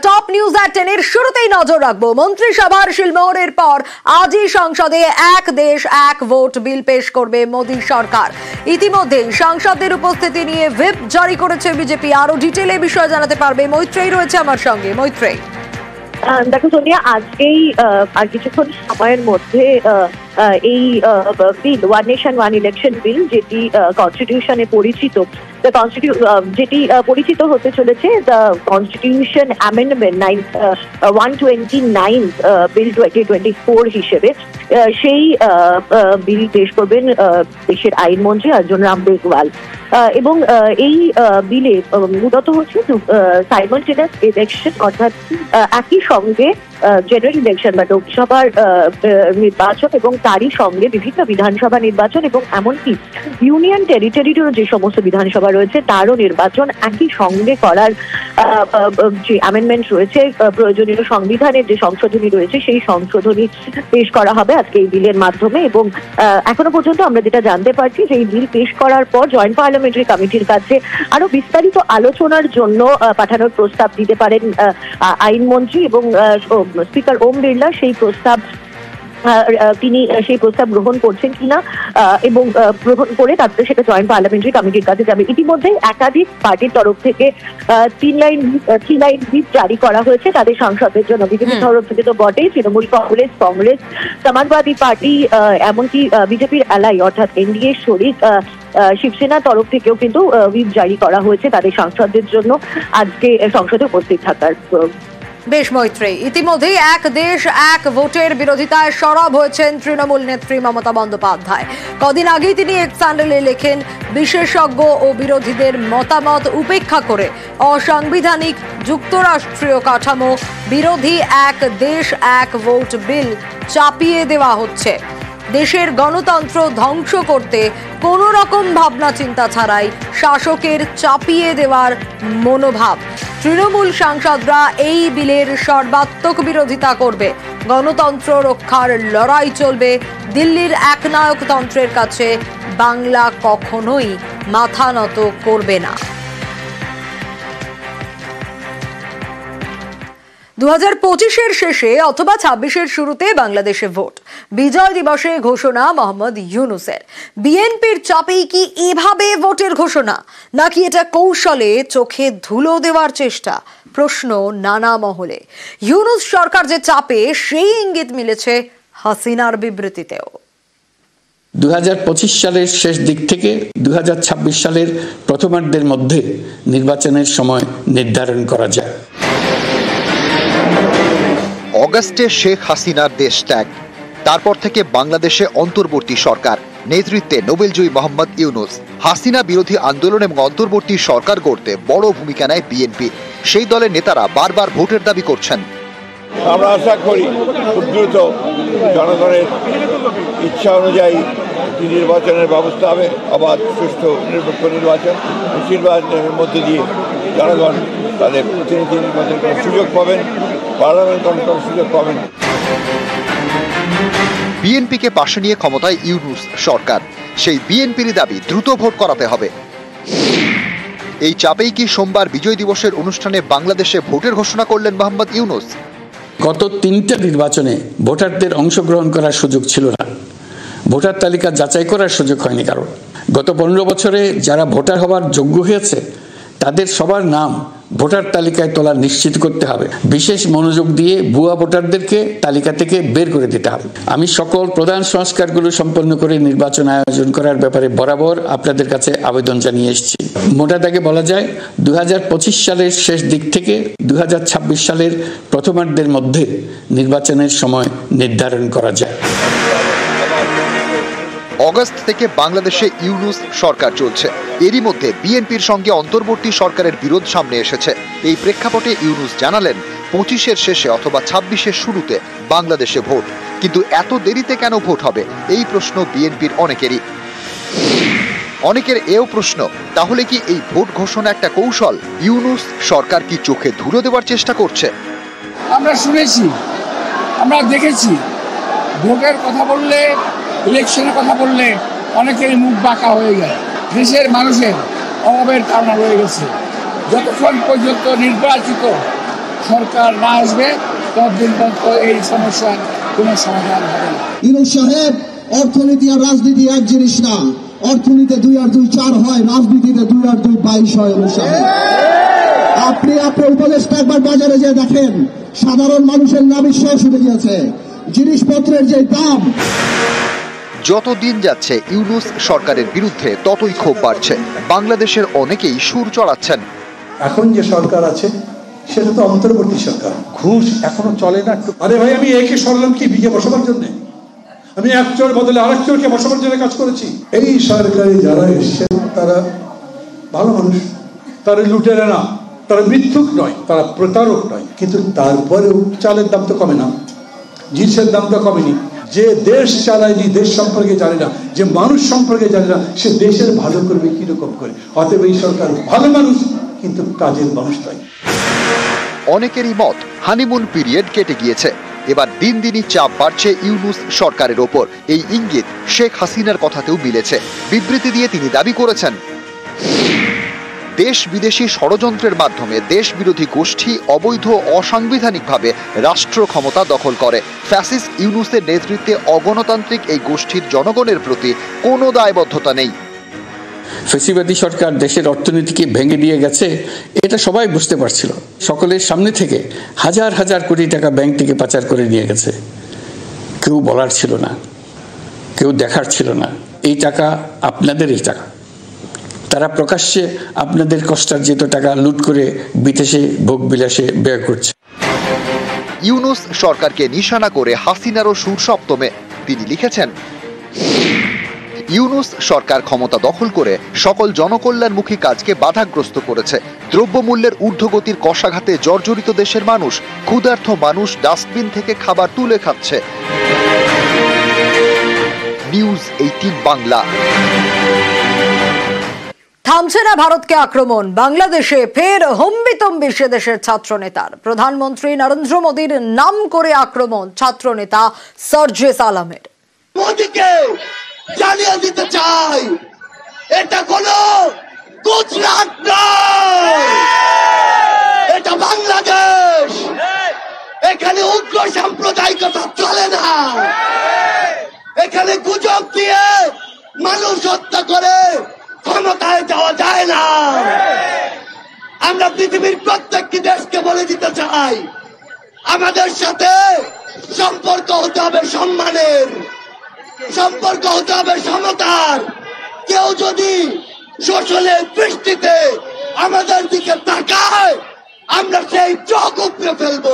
Top news এট 10 এর শুরুতেই নজর রাখবো মন্ত্রিসভার শিলমোহরের পর আজই সংসদে এক দেশ এক ভোট বিল পেশ করবে মোদী সরকার। ইতিমধ্যে সাংসদদের উপস্থিতি নিয়ে হুইপ জারি করেছে বিজেপি। আরো ডিটেইলে বিষয়ে জানাতে পারবে মৈত্রেয়ী রয়েছে আমার সঙ্গে। মৈত্রেয়ী, দেখো সোনিয়া, আজকেই আর কিছুক্ষণ সময়ের মধ্যে এই bill one nation one election bill, যেটি কনস্টিটিউশনে পরিচিত, যেটি পরিচিত হতে চলেছে দ্য কনস্টিটিউশন অ্যামেন্ডমেন্ট 129 বিল 2024 হিসেবে, সেই বিল পেশ করবেন দেশের আইনমন্ত্রী অর্জুন রাম মেঘওয়াল। এবং এই বিলে মূলত হচ্ছে সাইমultaneous ইলেকশন, অর্থাৎ একই সঙ্গে জেনারেল ইলেকশন বা লোকসভার নির্বাচন এবং তারই সঙ্গে বিভিন্ন বিধানসভা নির্বাচন এবং এমনকি ইউনিয়ন টেরিটরিরও যে সমস্ত বিধানসভা রয়েছে তারও নির্বাচন একই সঙ্গে করার যে অ্যামেন্ডমেন্ট রয়েছে, প্রয়োজনীয় সংবিধানের যে সংশোধনী রয়েছে সেই সংশোধনী পেশ করা হবে আজকে এই বিলের মাধ্যমে। এবং এখনো পর্যন্ত আমরা যেটা জানতে পারছি যে এই বিল পেশ করার পর জয়েন্ট পার্লামেন্টারি কমিটির কাছে আরো বিস্তারিত আলোচনার জন্য পাঠানোর প্রস্তাব দিতে পারেন আইনমন্ত্রী এবং স্পিকার ওম বিড়লা। তিনি সেই প্রস্তাব গ্রহণ করছেন কিনা এবং গ্রহণ করে তারপরে সেটা জয়েন্ট পার্লামেন্টারি কমিটির কাছে যাবে। ইতিমধ্যে একাধিক পার্টির তরফ থেকে 3 লাইন হুইপ জারি করা হয়েছে তাদের সাংসদদের জন্য। বিজেপির তরফ থেকে তো বটেই, তৃণমূল কংগ্রেস, সমাজবাদী পার্টি, এমনকি বিজেপির অ্যালাই অর্থাৎ এনডিএ শরিক শিবসেনার তরফ থেকেও কিন্তু হুইপ জারি করা হয়েছে তাদের সাংসদদের জন্য আজকে সংসদে উপস্থিত থাকার। বেশ মৈত্রেয়ী, ইতিমধ্যেই এক দেশ এক ভোটের বিরোধিতায় সরব হয়েছেন তৃণমূল নেত্রী মমতা বন্দ্যোপাধ্যায়। কদিন আগেই তিনি এক স্যান্ডেলে লেখেন, বিশেষজ্ঞ ও বিরোধীদের মতামত উপেক্ষা করে অসাংবিধানিক যুক্তরাষ্ট্রীয় কাঠামো বিরোধী এক দেশ এক ভোট বিল চাপিয়ে দেওয়া হচ্ছে। দেশের গণতন্ত্র ধ্বংস করতে কোনো রকম ভাবনা চিন্তা ছাড়াই শাসকের চাপিয়ে দেওয়ার মনোভাব। তৃণমূল সাংসদরা এই বিলের সর্বাত্মক বিরোধিতা করবে। গণতন্ত্র রক্ষার লড়াই চলবে। দিল্লির একনায়কতন্ত্রের কাছে বাংলা কখনোই মাথা নত করবে না। 2025-এর শেষে অথবা 26-এর শুরুতে বাংলাদেশে ভোট। বিজয় দিবসে ঘোষণা মোহাম্মদ ইউনূসের। বিএনপির চাপেই কি এভাবে ভোটের ঘোষণা, নাকি এটা কৌশলে চোখে ধুলো দেওয়ার চেষ্টা? প্রশ্ন নানা মহলে। ইউনূস সরকার যে চাপে, সেই ইঙ্গিত মিলেছে হাসিনার বিবৃতিতেও। 2025 সালের শেষ দিক থেকে 2026 সালের প্রথমার্ধের মধ্যে নির্বাচনের সময় নির্ধারণ করা যায়। অগাস্টে শেখ হাসিনার দেশ ত্যাগ, তারপর থেকে বাংলাদেশে অন্তর্বর্তী সরকার, নেতৃত্বে নোবেলজয়ী মোহাম্মদ ইউনূস। হাসিনা বিরোধী আন্দোলন এবং অন্তর্বর্তী সরকার গড়তে বড় ভূমিকা নেয় বিএনপি। সেই দলের নেতারা বারবার ভোটের দাবি করছেন। আমরা আশা করি খুব দ্রুত জনগণের ইচ্ছা অনুযায়ী নির্বাচনের ব্যবস্থা হবে, অবাধ সুষ্ঠু নিরপেক্ষ নির্বাচন। নির্বাচনের মধ্যে দিয়ে জনগণ তাদের প্রতিনিধি নির্বাচন করার সুযোগ পাবেন, পার্লামেন্ট গঠন করার সুযোগ পাবেন। বিএনপিকে পাশে নিয়ে ক্ষমতায় ইউনূস সরকার। সেই বিএনপির দাবি দ্রুত ভোট করাতে হবে। এই চাপেই কি সোমবার বিজয় দিবসের অনুষ্ঠানে বাংলাদেশে ভোটের ঘোষণা করলেন মোহাম্মদ ইউনূস? গত 3টা নির্বাচনে ভোটারদের অংশগ্রহণ করার সুযোগ ছিল না। ভোটার তালিকা যাচাই করার সুযোগ হয়নি কারণ। গত 15 বছরে যারা ভোটার হওয়ার যোগ্য হয়েছে তাদের সবার নাম ভোটার তালিকায় তোলা নিশ্চিত করতে হবে। বিশেষ মনোযোগ দিয়ে ভুয়া ভোটারদেরকে তালিকা থেকে বের করে দিতে হবে। আমি সকল প্রধান সংস্কারগুলো সম্পন্ন করে নির্বাচন আয়োজন করার ব্যাপারে বরাবর আপনাদের কাছে আবেদন জানিয়ে এসেছি। মোটা দাগে বলা যায় 2025 সালের শেষ দিক থেকে 2026 সালের প্রথমার্ধের মধ্যে নির্বাচনের সময় নির্ধারণ করা যায়। অগাস্ট থেকে বাংলাদেশে ইউনূস সরকার চলছে। এরই মধ্যে বিএনপির সঙ্গে অন্তর্বর্তী সরকারের বিরোধ সামনে এসেছে। এই প্রেক্ষাপটে ইউনূস জানালেন 25-এর শেষে অথবা 26-এর শুরুতে বাংলাদেশে ভোট। কিন্তু এত দেরিতে কেন ভোট হবে, এই প্রশ্ন বিএনপির অনেকেরই। অনেকের এও প্রশ্ন, তাহলে কি এই ভোট ঘোষণা একটা কৌশল? ইউনূস সরকার কি চোখে ধুলো দেওয়ার চেষ্টা করছে? আমরা শুনেছি, আমরা দেখেছি, ভোটের কথা বললে, ইলেকশনের কথা বললে অনেকেরই মুখ বাঁকা হয়ে যায়। দেশের মানুষের অভাবের কারণে রয়ে গেছে। যতক্ষণ পর্যন্ত নির্বাচিত সরকার না আসবে ততদিন পর্যন্ত এই সমস্যার কোনো সমাধান হবে না। ইউনূস সাহেব, অর্থনীতি আর রাজনীতি এক জিনিস না। অর্থনীতিতে 2 আর 2 4 হয়, রাজনীতিতে 2 আর 2 22 হয়। ইউনূস সাহেব, আপনি আপনার উপদেষ্টা একবার বাজারে যেয়ে দেখেন, সাধারণ মানুষের নাবিশ্বাস উঠে গিয়েছে। জিনিসপত্রের যে দাম, যত দিন যাচ্ছে ইউনূস সরকারের বিরুদ্ধে ততই ক্ষোভ বাড়ছে। বাংলাদেশের অনেকেই সুর চড়াচ্ছেন, এখন যে সরকার আছে সেটা তো অন্তর্বর্তী সরকার, ঘুষ এখনো চলে না। আরে ভাই, আমি একে সরলাম কি বিকে বসাবার জন্য? আমি এক চোর বদলে আরেক চোরকে বসাবার জন্য কাজ করেছি। এই সরকারে যারা এসছেন তারা ভালো মানুষ, তারা লুটেরা না, তারা মিথ্যুক নয়, তারা প্রতারক নয়, কিন্তু তারপরেও চালের দাম তো কমে না, জিনিসের দাম তো কমেনি। যে দেশ চালায়নি, দেশ সম্পর্কে জানে না, যে মানুষ সম্পর্কে জানে না, সে দেশের ভালো করবে কিরকম করে? অতএব এই সরকার ভালো মানুষ কিন্তু কাজের মানুষ নয়। অনেকেরই মত হানিমুন পিরিয়ড কেটে গিয়েছে, এবার দিন দিনই চাপ বাড়ছে ইউনূস সরকারের ওপর। এই ইঙ্গিত শেখ হাসিনার কথাতেও মিলেছে। বিবৃতি দিয়ে তিনি দাবি করেছেন, দেশ বিদেশি ষড়যন্ত্রের মাধ্যমে দেশ বিরোধী গোষ্ঠী অবৈধ অসাংবিধানিকভাবে রাষ্ট্র ক্ষমতা দখল করে। ফ্যাসিস্ট ইউনূসের নেতৃত্বে অগণতান্ত্রিক এই গোষ্ঠীর জনগণের প্রতি কোনো দায়বদ্ধতা নেই। ফ্যাসিবাদী সরকার দেশের অর্থনীতিকে ভেঙে দিয়ে গেছে, এটা সবাই বুঝতে পারছিল। সকলের সামনে থেকে হাজার হাজার কোটি টাকা ব্যাংক থেকে পাচার করে নিয়ে গেছে। কেউ বলার ছিল না, কেউ দেখার ছিল না। এই টাকা আপনাদেরই টাকা। তারা প্রকাশ্যে আপনাদের কষ্টার্জিত টাকা লুট করে বিদেশে ভোগবিলাসে ব্যয় করছে। ইউনূস সরকারকে নিশানা করে হাসিনারও সুর সপ্তমে। তিনি লিখেছেন, ইউনূস সরকার ক্ষমতা দখল করে সকল জনকল্যাণমুখী কাজকে বাধাগ্রস্ত করেছে। দ্রব্যমূল্যের ঊর্ধ্বগতির কষাঘাতে জর্জরিত দেশের মানুষ, ক্ষুধার্ত মানুষ ডাস্টবিন থেকে খাবার তুলে খাচ্ছে। নিউজ 18 বাংলা। থামছে না ভারতকে আক্রমণ, বাংলাদেশে ফের হম্বিতম্বি সে দেশের ছাত্রনেতার। প্রধানমন্ত্রী নরেন্দ্র মোদীর নাম করে আক্রমণ ছাত্রনেতা সার্জিস আলমের। মোদীকে জানিয়ে দিতে চাই, এটা কোনো গুজরাট নয়, এটা বাংলাদেশ। এখানে উগ্র সাম্প্রদায়িকতা চলে না। এখানে গুজব দিয়ে মানুষ হত্যা করে ক্ষমতায় যাওয়া যায় না। আমরা পৃথিবীর প্রত্যেকটি দেশকে বলে দিতে চাই, আমাদের সাথে সম্পর্ক হতে হবে সম্মানের, সম্পর্ক হতে হবে সমতার। কেউ যদি শোষণের দৃষ্টিতে আমাদের দিকে তাকায়, আমরা সেই চোখ উপড়ে ফেলবো।